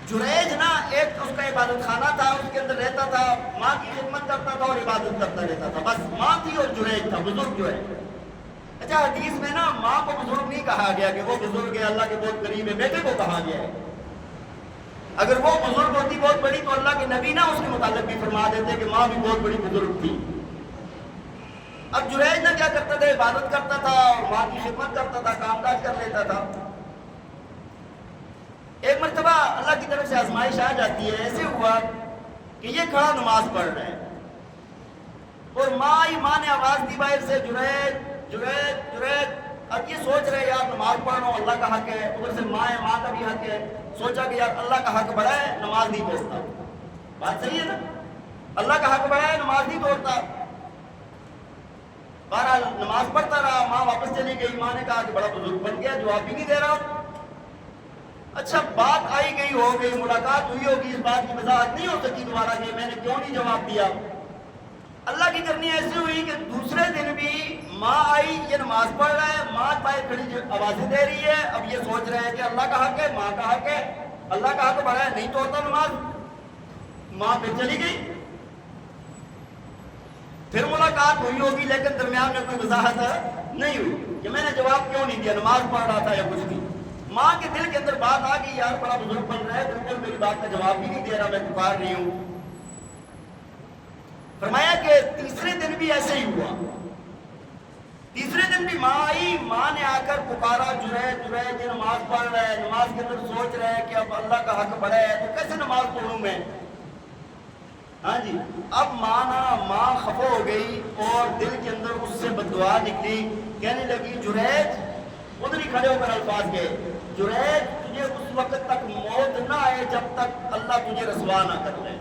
جریج نا ایک اس کا عبادت خانہ تھا، اس کے اندر رہتا تھا، ماں کی خدمت کرتا تھا اور عبادت کرتا رہتا تھا. بس ماں تھی اور جریج تھا، بزرگ جو ہے. اچھا حدیث میں نا ماں کو بزرگ نہیں کہا گیا کہ وہ بزرگ ہے، اللہ کے بہت قریب ہے، بیٹے کو کہا گیا ہے. اگر وہ بزرگ ہوتی بہت بڑی تو اللہ کے نبی نا اس کے متعلق بھی فرما دیتے کہ ماں بھی بہت بڑی بزرگ تھی. اب جریج نا کیا کرتا تھا؟ عبادت کرتا تھا اور ماں کی خدمت کرتا تھا، کام کاج کر لیتا تھا. ایک مرتبہ اللہ کی طرف سے آزمائش آ جاتی ہے. ایسے ہوا کہ یہ کھڑا نماز پڑھ رہا ہے اور ماں نے آواز دی باہر سے، جریج جریج جریج. اب یہ سوچ رہے یار نماز پڑھ رہا ہوں، اللہ کا حق ہے. ادھر سے ماں ہے، ماں کا بھی حق ہے. سوچا کہ یار اللہ کا حق بڑا ہے، نماز نہیں توڑتا. بات صحیح ہے نا؟ اللہ کا حق بڑا ہے، نماز نہیں توڑتا. بہرحال نماز پڑھتا رہا. ماں واپس چلی گئی. ماں نے کہا کہ بڑا بزرگ بن گیا، جواب بھی نہیں دے رہا. اچھا بات آئی گئی، ہو گئی، ملاقات ہوئی ہوگی، اس بات کی وضاحت نہیں ہو سکی دوبارہ کہ میں نے کیوں نہیں جواب دیا. اللہ کی کرنی ایسی ہوئی کہ دوسرے دن بھی ماں آئی، یہ نماز پڑھ رہا ہے، ماں باہر کھڑی آوازیں دے رہی ہے. اب یہ سوچ رہے ہیں کہ اللہ کا حق ہے، ماں کا حق ہے، اللہ کا حق بڑا ہے، نہیں توڑتا نماز. ماں پھر چلی گئی. پھر ملاقات ہوئی ہوگی لیکن درمیان میں کوئی وضاحت نہیں ہوئی کہ میں نے جواب کیوں نہیں دیا، نماز پڑھ رہا تھا یا کچھ بھی. ماں کے دل کے اندر بات آ گئی یار بڑا بزرگ بن رہا ہے، بالکل میری بات کا جواب بھی نہیں دے رہا، میں پکار رہی ہوں. فرمایا کہ تیسرے دن بھی ایسے ہی ہوا. تیسرے دن بھی ماں آئی. ماں نے آ کر پکارا، جریج جریج یہ نماز پڑھ رہا ہے، نماز کے اندر سوچ رہا ہے کہ اب اللہ کا حق بڑا ہے تو کیسے نماز پڑھوں میں. ہاں جی. اب ماں خفا ہو گئی اور دل کے اندر اس سے بد دعا نکلی. کہنے لگی جریج، ادھر ہی کھڑے ہو کر الفاظ گئے، جریج تجھے اس وقت تک موت نہ آئے جب تک اللہ تجھے رسوا نہ کر لے.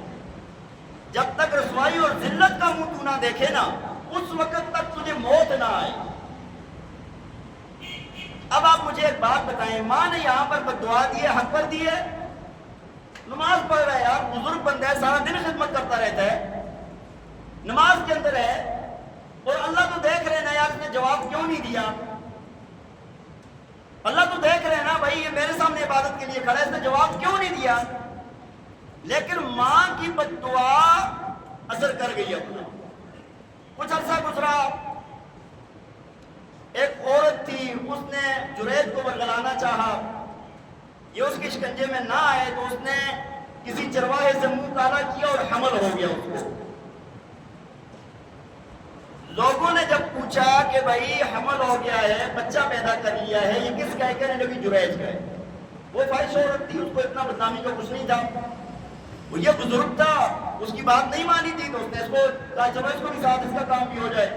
تک رسوائی اور ذلت کا منہ تو نہ دیکھے نا، اس وقت تک تجھے موت نہ آئے۔ اب آپ مجھے ایک بات بتائیں، ماں نے یہاں پر بددعا دی ہے، حق پر دی ہے؟ نماز پڑھ رہا ہے یار، بزرگ بندہ ہے، سارا دن خدمت کرتا رہتا ہے، نماز کے اندر ہے، اور اللہ تو دیکھ رہے نا یار اس نے جواب کیوں نہیں دیا؟ اللہ تو دیکھ رہے نا بھائی یہ میرے سامنے عبادت کے لیے کھڑا ہے، اس نے جواب کیوں نہیں دیا؟ لیکن ماں کی بددعا اثر کر گئی اپنا۔ کچھ عرصہ گزرا، ایک عورت تھی، اس نے جریج کو ورگلانا چاہا، یہ اس کے شکنجے میں نہ آئے تو اس نے کسی چرواہے سے منہ کالا کیا اور حمل ہو گیا اس کو۔ لوگوں نے جب پوچھا کہ بھائی حمل ہو گیا ہے، بچہ پیدا کر لیا ہے، یہ کس کا ہے؟ کہنے لگی جریج کا ہے۔ وہ فائش عورت تھی، اس کو اتنا بدنامی کا کچھ نہیں تھا، وہ یہ بزرگ تھا، اس کی بات نہیں مانی تھی تو اس نے اس کو کہا چلو اس کو بھی ساتھ اس کا کام بھی ہو جائے۔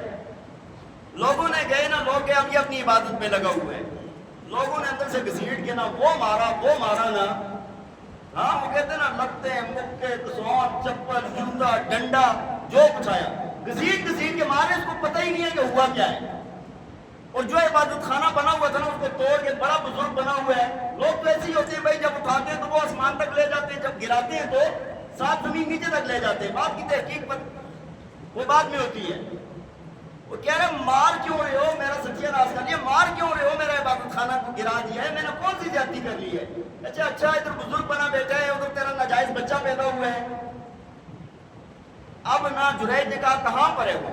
لوگوں نے گئے نا، لوگ گئے اب یہ اپنی عبادت میں لگا ہوئے ہیں، لوگوں نے اندر سے گھسیٹ کے نا وہ مارا نا، ہاں وہ کہتے ہیں نا لگتے ہیں مکے، کسوان، چپل، جوتا، ڈنڈا، جو کچھ آیا گھسیٹ کے مارے، اس کو پتہ ہی نہیں ہے کہ ہوا کیا ہے۔ اور جو عبادت خانہ بنا ہوا تھا نا اس کو توڑ کے، بڑا بزرگ بنا ہوا ہے، لوگ تو ایسے ہی ہوتے ہیں بھائی، جب اٹھاتے ہیں تو وہ آسمان تک لے جاتے ہیں، جب گراتے ہیں تو ساتھ زمین نیچے تک لے جاتے ہیں، بات کی تحقیق پر وہ بعد میں ہوتی ہے۔ وہ کہہ رہے مار کیوں رہے ہو؟ میرا سچیا راز کر لیا، مار کیوں رہے ہو؟ میرا عبادت خانہ کو گرا دیا ہے، میں نے کون سی زیادتی کر لی ہے؟ اچھا ادھر بزرگ بنا بیٹھا ہے، ادھر تیرا ناجائز بچہ پیدا ہوا ہے۔ اب نا جریج نے کہا کہاں پر ہے وہ؟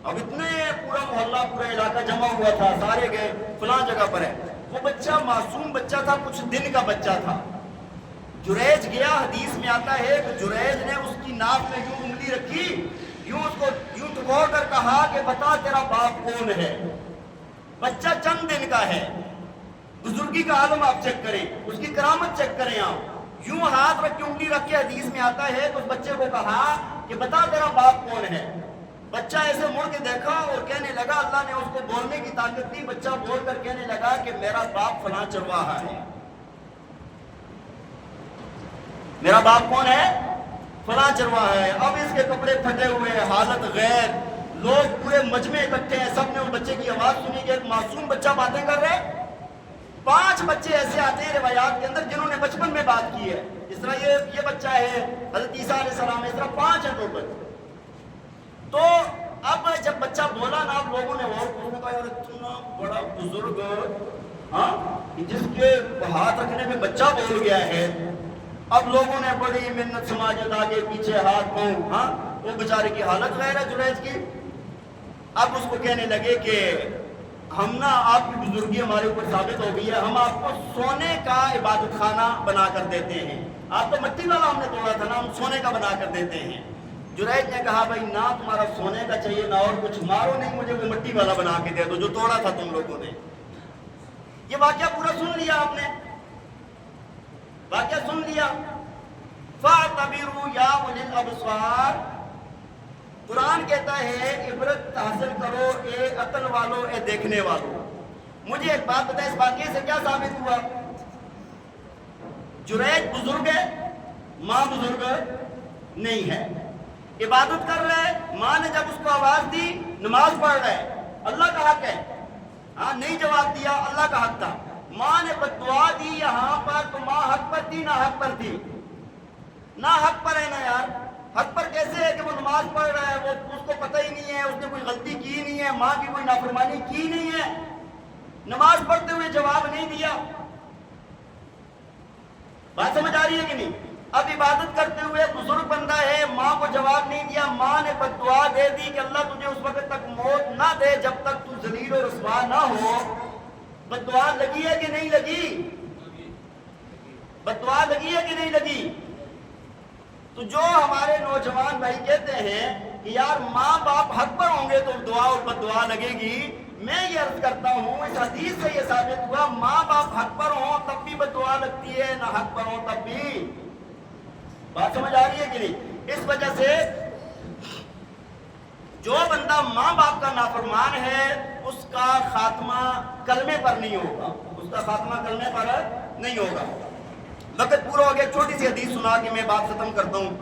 اب اتنے پورا محلہ پورا علاقہ جمع ہوا تھا، سارے گئے فلاں جگہ پر ہے۔ وہ بچہ معصوم بچہ تھا، کچھ دن کا بچہ تھا۔ جریج گیا، حدیث میں آتا ہے کہ جریج نے اس کی ناک میں یوں انگلی رکھی، یوں اس کو یوں ٹکور کر کہا کہ بتا تیرا باپ کون ہے؟ بچہ چند دن کا ہے، بزرگی کا عالم آپ چیک کریں، اس کی کرامت چیک کریں آپ۔ یوں ہاتھ رکھ کے انگلی رکھ کے حدیث میں آتا ہے کہ اس بچے کو کہا کہ بتا تیرا باپ کون ہے؟ بچہ ایسے مڑ کے دیکھا اور کہنے لگا، اللہ نے اس کو بولنے کی طاقت دی، بچہ بول کر کہنے لگا کہ میرا باپ فلاں چرواہا ہے۔ میرا باپ کون ہے؟ فلاں چرواہا ہے۔ اب اس کے کپڑے پھٹے ہوئے ہیں، حالت غیر، لوگ پورے مجمع اکٹھے ہیں، سب نے اس بچے کی آواز سنی کہ ایک معصوم بچہ باتیں کر رہے ہیں۔ 5 بچے ایسے آتے ہیں روایات کے اندر جنہوں نے بچپن میں بات کی ہے، اس طرح یہ بچہ ہے، حضرت عیسیٰ علیہ السلام ہے، اس طرح 5 ہیں ٹوٹل۔ تو اب جب بچہ بولا نا، اب لوگوں نے اور پوچھنے کا، یار اتنا بڑا بزرگ، ہاں جس کے ہاتھ رکھنے میں بچہ بول گیا ہے۔ اب لوگوں نے بڑی منت سماجت آگے پیچھے ہاتھ پاؤں، ہاں وہ بیچارے کی حالت غیر ہے جریج کی۔ اب اس کو کہنے لگے کہ ہم نا آپ کی بزرگی ہمارے اوپر ثابت ہو گئی ہے، ہم آپ کو سونے کا عبادت خانہ بنا کر دیتے ہیں، آپ تو مٹی والا ہم نے توڑا تھا نا، ہم سونے کا بنا کر دیتے ہیں۔ جریج نے کہا بھائی نہ تمہارا سونے کا چاہیے نہ اور کچھ، مارو نہیں مجھے، وہ مٹی والا بنا کے دے دو جو توڑا تھا تم لوگوں نے۔ یہ واقعہ پورا سن لیا آپ نے، واقعہ سن لیا۔ فَاعْتَبِرُوا يَا أُولِي الْأَبْصَارِ، قرآن کہتا ہے عبرت حاصل کرو اے عقل والو، اے دیکھنے والو۔ مجھے ایک بات بتائیں، اس واقعے سے کیا ثابت ہوا؟ جریج بزرگ ہے، ماں بزرگ نہیں ہے، عبادت کر رہا ہے، ماں نے جب اس کو آواز دی نماز پڑھ رہا ہے، اللہ کا حق ہے، ہاں نہیں جواب دیا، اللہ کا حق تھا۔ ماں نے بددعا دی یہاں پر تو ماں حق پر تھی نہ حق پر تھی؟ نہ حق پر ہے نا یار، حق پر کیسے ہے کہ وہ نماز پڑھ رہا ہے، وہ اس کو پتہ ہی نہیں ہے، اس نے کوئی غلطی کی نہیں ہے، ماں کی کوئی نافرمانی کی نہیں ہے، نماز پڑھتے ہوئے جواب نہیں دیا۔ بات سمجھ آ رہی ہے کہ نہیں؟ اب عبادت کرتے ہوئے بزرگ بندہ ہے، ماں کو جواب نہیں دیا، ماں نے بددعا دے دی کہ اللہ تجھے اس وقت تک موت نہ دے جب تک تو ذلیل و رسوا نہ ہو۔ بددعا لگی ہے کہ نہیں لگی؟ بددعا لگی ہے کہ نہیں لگی؟ تو جو ہمارے نوجوان بھائی کہتے ہیں کہ یار ماں باپ حق پر ہوں گے تو دعا اور بددعا لگے گی، میں یہ عرض کرتا ہوں اس حدیث سے یہ ثابت ہوا ماں باپ حق پر ہوں تب بھی بددعا لگتی ہے، نہ حق پر ہوں تب بھی۔ بات سمجھ آ رہی ہے کہ نہیں؟ اس وجہ سے جو بندہ ماں باپ کا نافرمان ہے اس کا خاتمہ کلمے پر نہیں ہوگا، اس کا خاتمہ کلمے پر نہیں ہوگا۔ وقت پورا ہو گیا، چھوٹی سی حدیث سنا کے میں بات ختم کرتا ہوں۔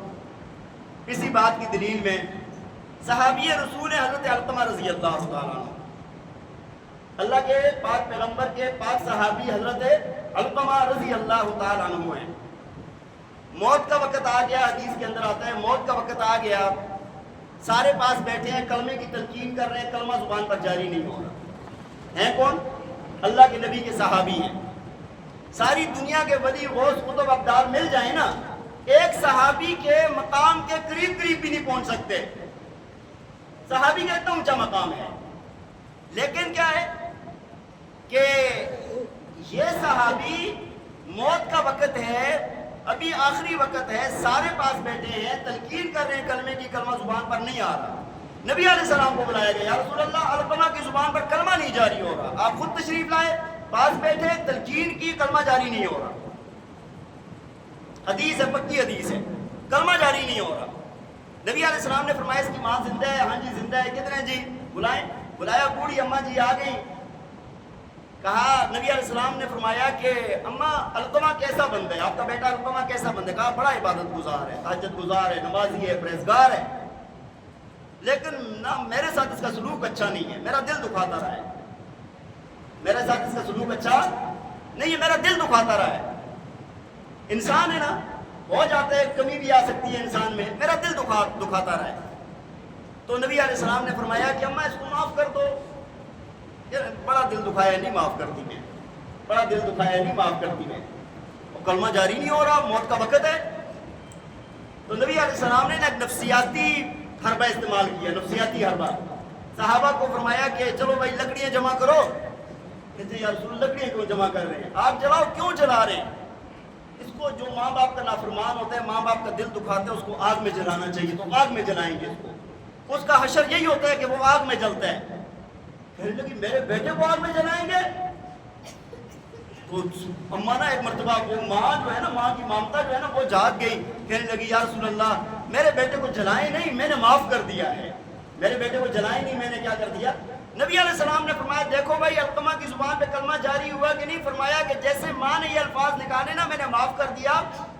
اسی بات کی دلیل میں صحابی رسول حضرت علقمہ رضی اللہ تعالیٰ عنہ، اللہ کے پاک پیغمبر کے پاک صحابی حضرت علقمہ رضی اللہ تعالیٰ عنہ ہیں۔ موت کا وقت آ گیا، حدیث کے اندر آتا ہے موت کا وقت آ گیا، سارے پاس بیٹھے ہیں، کلمے کی تلقین کر رہے ہیں، کلمہ زبان پر جاری نہیں ہو رہا۔ ہیں کون؟ اللہ کے نبی کے صحابی ہیں۔ ساری دنیا کے ولی غوث قطب ابدال مل جائیں نا، ایک صحابی کے مقام کے قریب قریب بھی نہیں پہنچ سکتے۔ صحابی کا اتنا اونچا مقام ہے، لیکن کیا ہے کہ یہ صحابی موت کا وقت ہے، ابھی آخری وقت ہے، سارے پاس بیٹھے ہیں، تلقین کر رہے ہیں کلمے کی، کلمہ زبان پر نہیں آ رہا۔ نبی علیہ السلام کو بلایا گیا، یا رسول اللہ علقمہ کی زبان پر کلمہ نہیں جاری ہو رہا، آپ خود تشریف لائے، پاس بیٹھے، تلقین کی، کلمہ جاری نہیں ہو رہا۔ حدیث ہے، پکی حدیث ہے، کلمہ جاری نہیں ہو رہا۔ نبی علیہ السلام نے فرمایا اس کی ماں زندہ ہے؟ ہاں جی زندہ ہے۔ کتنے جی؟ بلائیں۔ بلایا، بوڑھی اماں جی آ گئی۔ کہا، نبی علیہ السلام نے فرمایا کہ اماں علقمہ کیسا بندہ ہے، آپ کا بیٹا علقمہ کیسا بندہ ہے؟ کہا بڑا عبادت گزار ہے، تہجد گزار ہے، نمازی ہے، پرہیزگار ہے، لیکن نہ میرے ساتھ اس کا سلوک اچھا نہیں ہے، میرا دل دکھاتا رہا ہے، میرے ساتھ اس کا سلوک اچھا نہیں ہے، میرا دل دکھاتا رہا ہے۔ انسان ہے نا، ہو جاتا ہے، کمی بھی آ سکتی ہے انسان میں، میرا دل دکھاتا رہا ہے۔ تو نبی علیہ السلام نے فرمایا کہ اماں اس کو معاف کر دو۔ بڑا دل دکھایا، نہیں معاف کرتی میں، بڑا دل دکھایا، نہیں معاف کرتی میں، کلمہ جاری نہیں ہو رہا، موت کا وقت ہے۔ تو نبی علیہ السلام نے ایک نفسیاتی حربہ استعمال کیا، نفسیاتی حربہ۔ صحابہ کو فرمایا کہ چلو بھائی لکڑیاں جمع کرو۔ کہتے ہیں یا رسول اللہ لکڑیاں کیوں جمع کر رہے ہیں؟ آپ جلاؤ، کیوں جلا رہے ہیں؟ اس کو جو ماں باپ کا نافرمان ہوتا ہے، ماں باپ کا دل دکھاتا ہے، اس کو آگ میں جلانا چاہیے، تو آگ میں جلائیں گے اس کو، اس کا حشر یہی ہوتا ہے کہ وہ آگ میں جلتا ہے۔ کہنے لگی میرے بیٹے کو آگ میں جلائیں گے؟ تو اماں نا ایک مرتبہ وہ ماں جو ہے نا، ماں کی مامتا جو ہے نا، وہ جاگ گئی، کہنے لگی یا رسول اللہ میرے بیٹے کو جلائیں نہیں، میں نے معاف کر دیا ہے، میرے بیٹے کو جلائیں نہیں، میں نے کیا کر دیا؟ نبی علیہ السلام نے فرمایا دیکھو بھائی علقمہ کی زبان پہ کلمہ جاری ہوا کہ نہیں؟ فرمایا کہ جیسے ماں نے یہ الفاظ نکالے نا میں نے معاف کر دیا،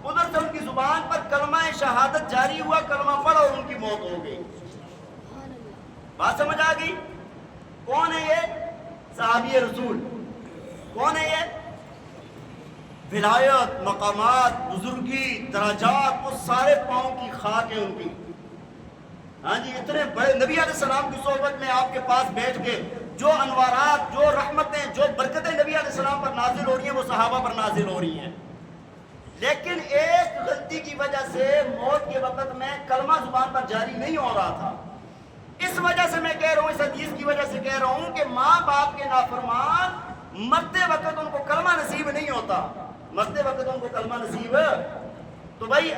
ادھر سے ان کی زبان پر کلمہ شہادت جاری ہوا، کلمہ پڑھا اور ان کی موت ہو گئی۔ بات سمجھ آ گئی؟ کون ہے یہ؟ صحابی رسول۔ کون ہے یہ؟ ولایت، مقامات، بزرگی، درجات، وہ سارے پاؤں کی خاک ہے ان کی۔ ہاں جی، اتنے بڑے نبی علیہ السلام کی صحبت میں آپ کے پاس بیٹھ کے جو انوارات، جو رحمتیں، جو برکتیں نبی علیہ السلام پر نازل ہو رہی ہیں، وہ صحابہ پر نازل ہو رہی ہیں۔ لیکن ایک غلطی کی وجہ سے موت کے وقت میں کلمہ زبان پر جاری نہیں ہو رہا تھا۔ اس وجہ سے میں کہہ رہا ہوں، اس حدیث کی وجہ سے کہہ رہا ہوں کہ ماں باپ کے نافرمان مرتے وقت ان کو کلمہ نصیب نہیں ہوتا، مرتے وقت ان کو کلمہ نصیب۔ تو بھائی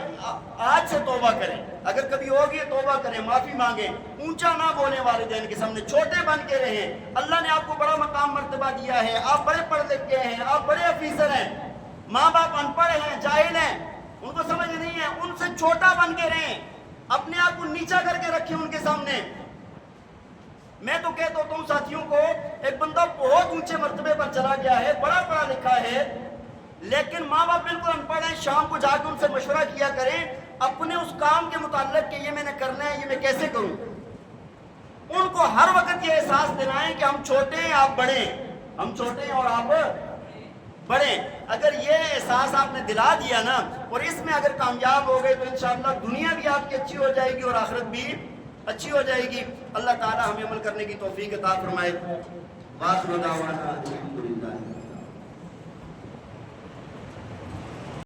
آج سے توبہ کریں، اگر کبھی ہوگی توبہ کریں، معافی مانگیں، اونچا نہ بولیں والدین کے سامنے، چھوٹے بن کے رہیں۔ اللہ نے آپ کو بڑا مقام مرتبہ دیا ہے، آپ بڑے پڑھ لکھ کے ہیں، آپ بڑے افیسر ہیں۔ ماں باپ ان پڑھ ہیں، جاہل ہیں، ان کو سمجھ نہیں ہے، ان سے چھوٹا بن کے رہیں، اپنے آپ کو نیچا کر کے رکھیں ان کے سامنے۔ میں تو کہتا ہوتا ہوں ساتھیوں کو، ایک بندہ بہت اونچے مرتبے پر چلا گیا ہے، بڑا پڑھا لکھا ہے، لیکن ماں باپ بالکل ان پڑھ ہیں، شام کو جا کے ان سے مشورہ کیا کریں اپنے اس کام کے متعلق کہ یہ میں نے کرنا ہے، یہ میں کیسے کروں۔ ان کو ہر وقت یہ احساس دلائیں کہ ہم چھوٹے ہیں، آپ بڑے ہیں، ہم چھوٹے ہیں اور آپ بڑے۔ اگر یہ احساس آپ نے دلا دیا نا، اور اس میں اگر کامیاب ہو گئے تو انشاءاللہ دنیا بھی آپ کی اچھی ہو جائے گی اور آخرت بھی اچھی ہو جائے گی۔ اللہ تعالی ہمیں عمل کرنے کی توفیق عطا فرمائے۔ وآخر دعوانا الحمدللہ۔